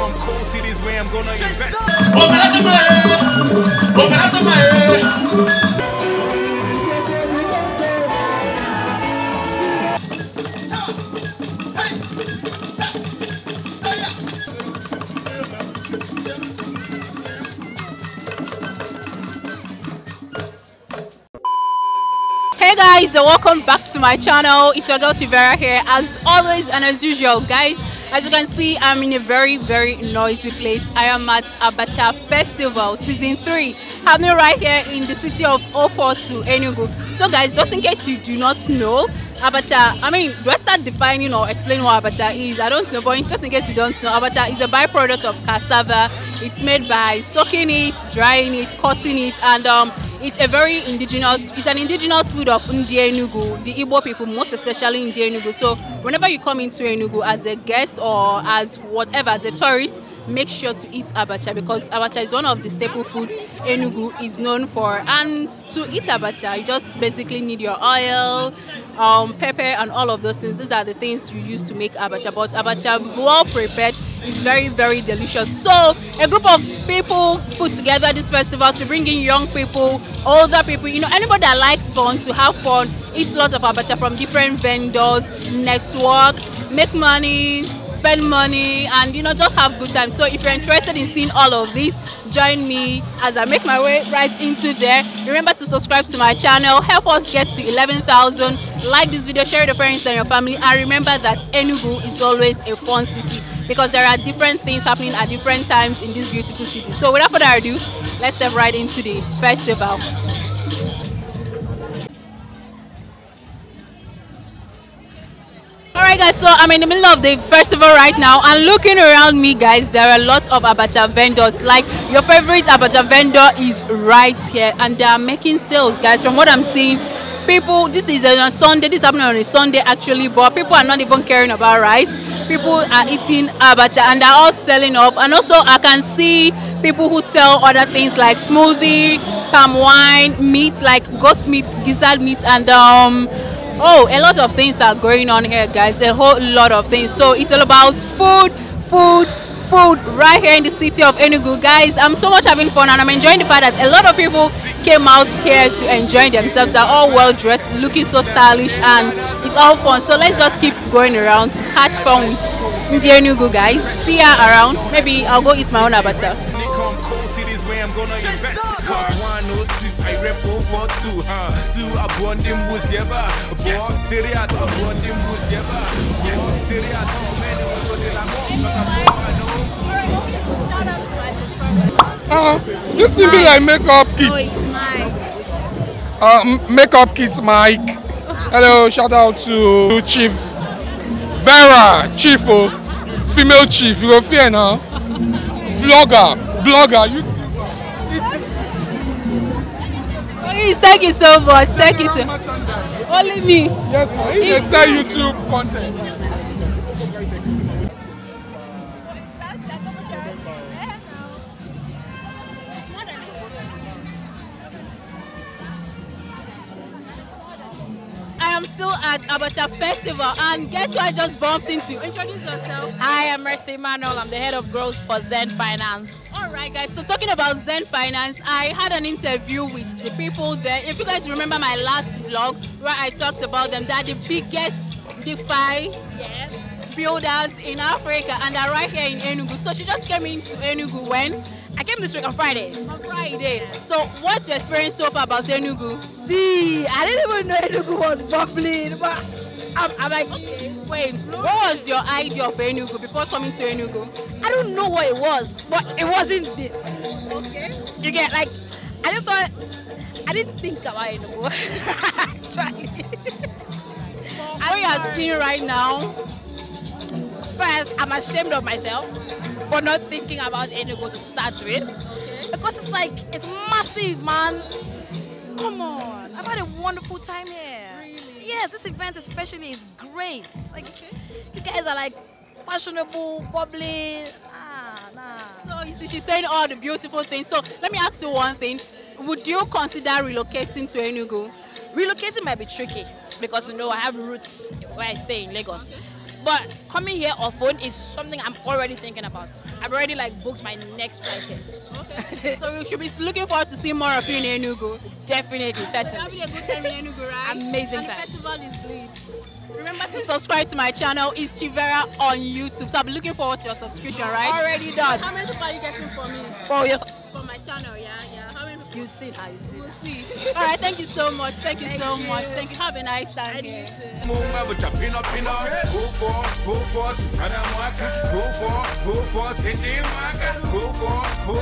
come cold cities where I'm gonna invest. Hey guys, welcome back to my channel. It's your girl Tivera here as always and as usual. Guys, as you can see, I'm in a very noisy place. I am at Abacha Festival season 3 happening right here in the city of Okoh to Enugu. So guys, just in case you do not know, Abacha, do I start defining or explaining what Abacha is? I don't know, but just in case you don't know, Abacha is a byproduct of cassava. It's made by soaking it, drying it, cutting it, and it's an indigenous food of Enugu, the Igbo people, most especially in Enugu. So whenever you come into Enugu as a guest or as whatever, as a tourist, make sure to eat Abacha, because Abacha is one of the staple foods Enugu is known for. And to eat Abacha, you just basically need your oil, pepper, and all of those things. These are the things you use to make Abacha. But Abacha, well prepared, is very delicious. So a group of people put together this festival to bring in young people, older people, anybody that likes fun, to have fun, eat lots of Abacha from different vendors, network, make money, spend money, and just have good time. So if you're interested in seeing all of this, join me as I make my way right into there. Remember to subscribe to my channel, help us get to 11,000, like this video, share it with friends and your family, and remember that Enugu is always a fun city, because there are different things happening at different times in this beautiful city. So without further ado, let's step right into the festival. Alright guys, so I'm in the middle of the festival right now, and looking around me guys, there are lots of Abacha vendors. Like your favorite Abacha vendor is right here, and they are making sales guys. From what I'm seeing, people, this is on a Sunday, this is happening on a Sunday actually, but people are not even caring about rice. People are eating Abacha and they're all selling off. And also I can see people who sell other things like smoothie, palm wine, meat like goat meat, gizzard meat, and oh, a lot of things are going on here guys, a whole lot of things. So it's all about food right here in the city of Enugu guys. I'm so much having fun, and I'm enjoying the fact that a lot of people came out here to enjoy themselves. They're all well dressed, looking so stylish, and it's all fun. So let's just keep going around to catch fun with Enugu guys. See ya around. Maybe I'll go eat my own Abacha. This thing be like makeup kits. Oh, it's Mike. Makeup kits, Mike. Hello, shout out to Chief Vera, Chief, female chief. You go fear now. Blogger. You. Please, thank you so much. Thank you so much. Only me. Yes, they sell YouTube content. I'm still at Abacha Festival, and guess who I just bumped into? Introduce yourself. Hi, I'm Mercy Emmanuel. I'm the head of growth for Zen Finance. Alright guys, so talking about Zen Finance, I had an interview with the people there. If you guys remember my last vlog where I talked about them, they're the biggest DeFi builders in Africa, and they're right here in Enugu. So she just came into Enugu when? I came this week on Friday. On Friday. So what's your experience so far about Enugu? See, I didn't even know Enugu was bubbling, but I'm like, okay, wait, what was your idea of Enugu before coming to Enugu? I don't know what it was, but it wasn't this. Okay. You get, like, I just thought, I didn't think about Enugu. Actually. What you are seeing right now? First, I'm ashamed of myself for not thinking about Enugu to start with. Okay. Because it's like, it's massive, man. Come on. I've had a wonderful time here. Really? Yes, this event especially is great. Like, you guys are like fashionable, bubbly. So you see, she's saying all the beautiful things. So let me ask you one thing. Would you consider relocating to Enugu? Relocating might be tricky because, I have roots where I stay in Lagos. But coming here often is something I'm already thinking about. I've already like booked my next flight here. Okay. So we should be looking forward to see more of you in Enugu. Definitely, certainly. Having a good time in Enugu, right? Amazing and time. The festival is lit. Remember to subscribe to my channel. It's Chivera on YouTube. So I'll be looking forward to your subscription, right? Already done. How many people are you getting for me? For my channel, yeah. How many people? You see, you see. We'll see. All right, thank you so much. Thank you so much. Thank you. Have a nice time here. Go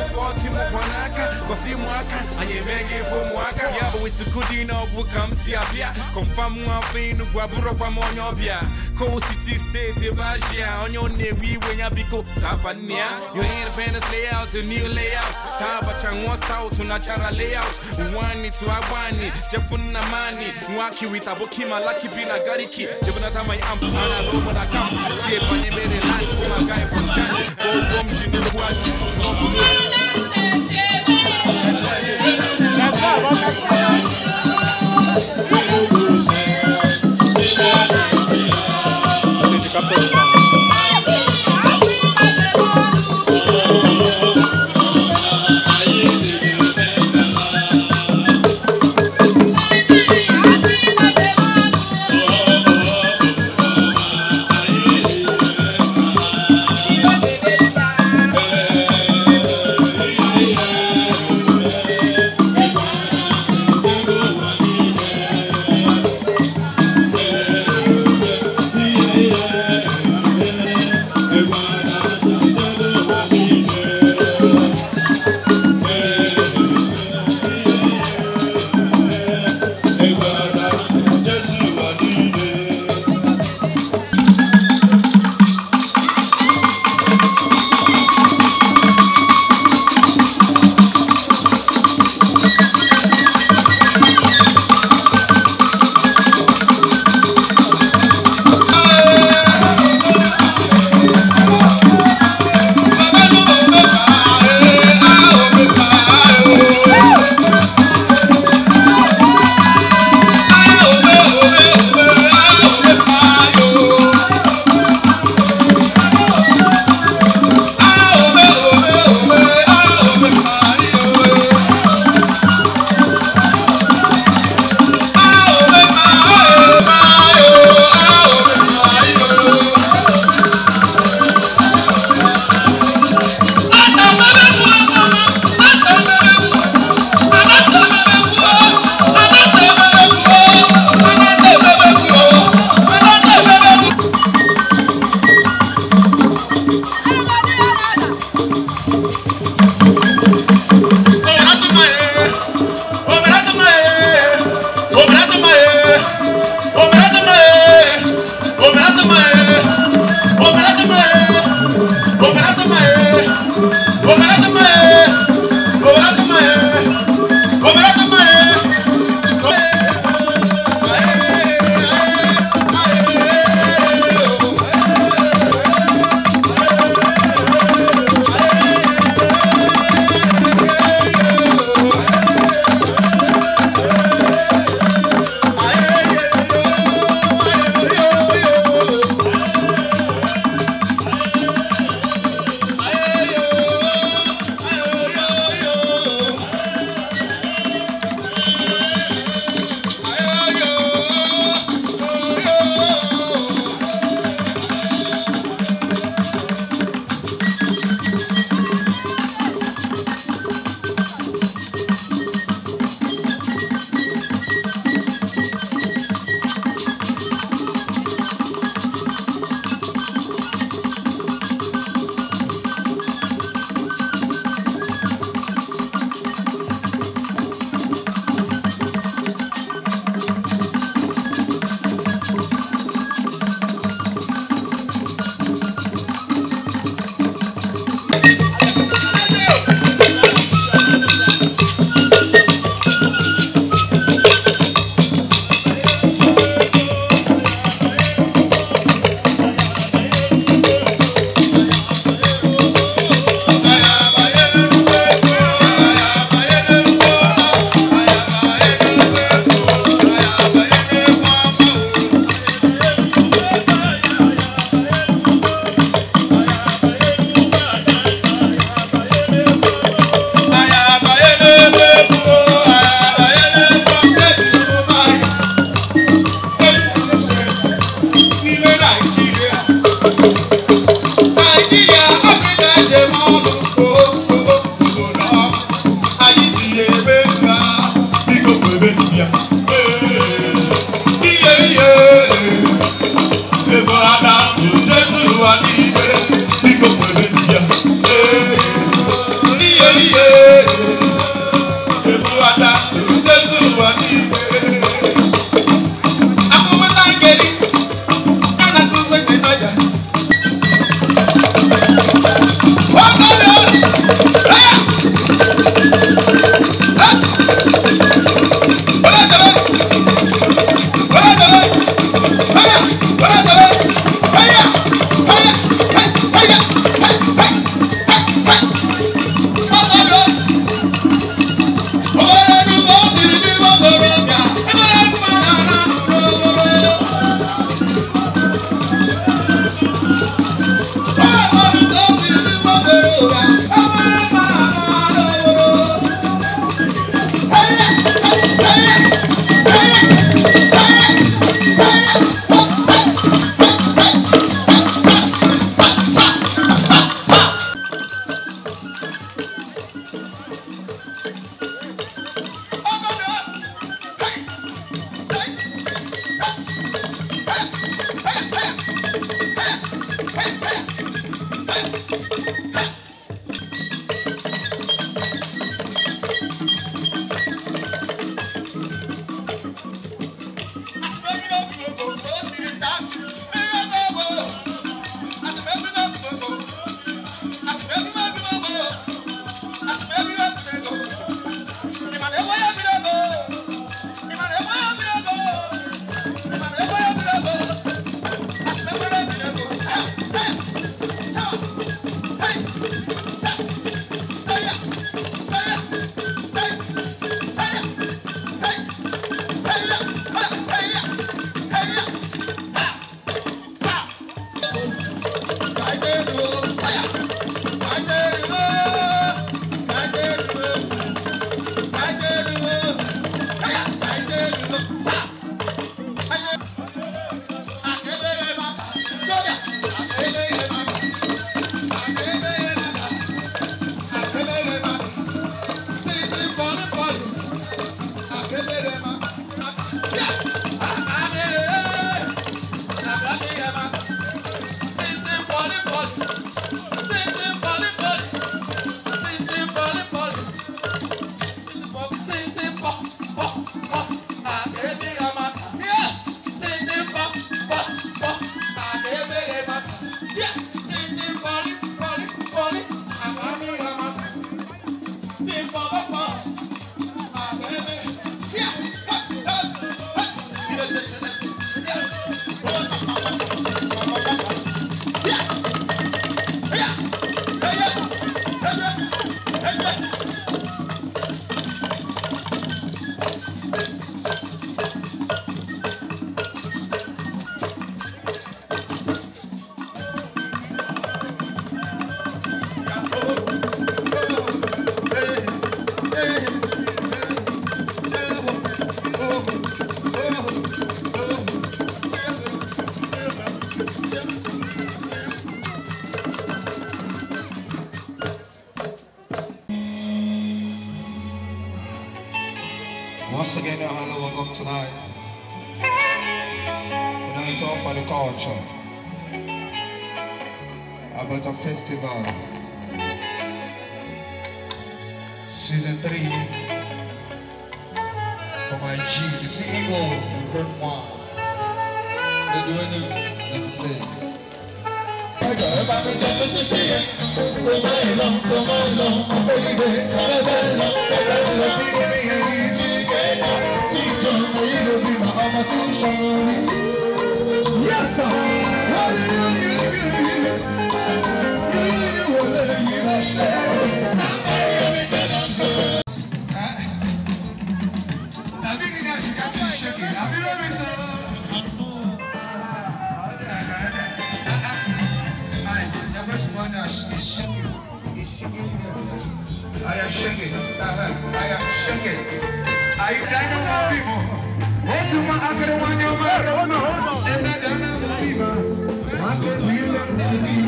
for, Timo Kwanaka, Kosi Mwaka, and you beg for Mwaka. Yeah, with the Kudino, who comes here, confirm one thing, Guaburo Pamonobia, Co City State, Ebasia, on your name, we when you become Safania, your independence layout, a new layout, Tabachan was out to natural layout, one to Awani, Jeffuna Mani, Mwaki with Abokima, Lucky Pina Gariki, Jebunata, my amp, and I know when I come, see if I made a land for my guy from Jan, go from Jinu. Once again, hello, welcome tonight. You know, it's all for the culture. Abacha Festival. Season 3. For my G, the CEO, the good one. They're doing it, let me say. Yes, sir. I am shaking. I am shaking. I am people. What do my uncle want your mother? And I don't know people. I could be them enemy.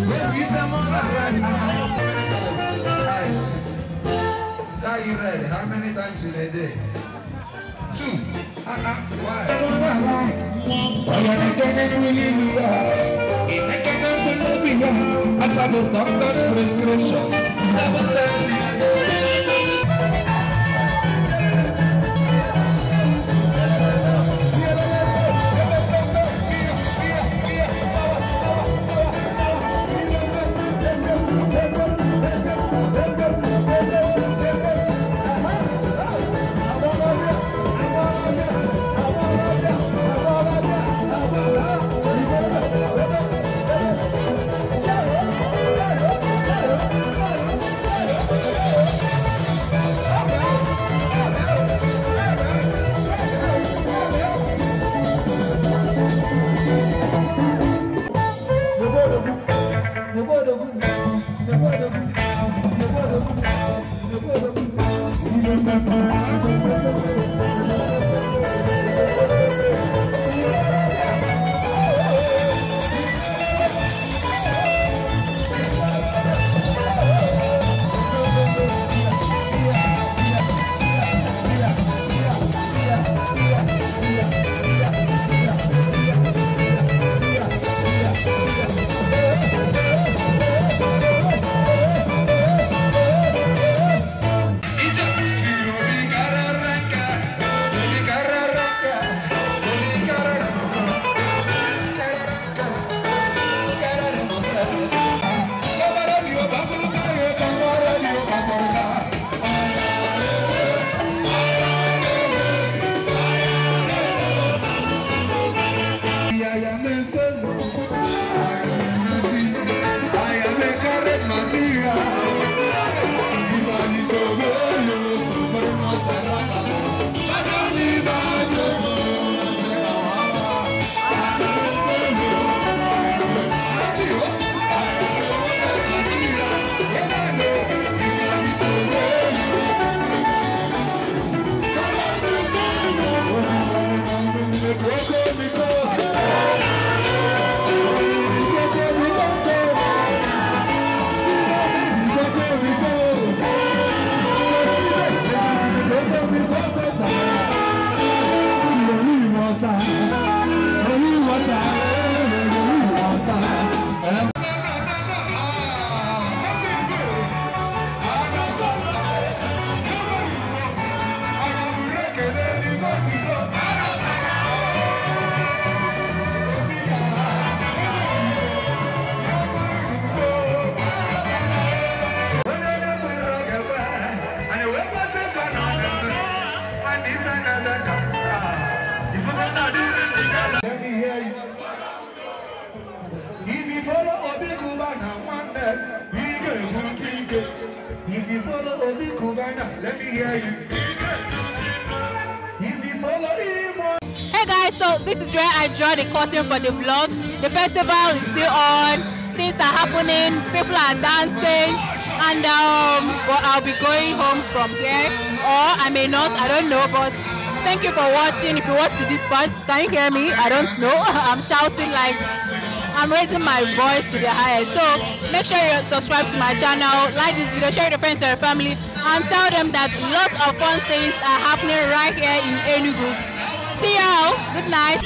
When we them on the right. Are you ready? How many times in a day? 2. Why? I am getting really as I was doctor's prescription 7 times in a day. If you follow Obi Kubana, let me hear you. If you follow him. Hey guys, so this is where I draw the curtain for the vlog. The festival is still on, things are happening, people are dancing, and but I'll be going home from here, or I may not, I don't know, but thank you for watching. If you watch to this part, can you hear me? I don't know. I'm shouting like I'm raising my voice to the highest. So make sure you subscribe to my channel, like this video, share it with your friends and your family, and tell them that lots of fun things are happening right here in Enugu. See y'all. Good night.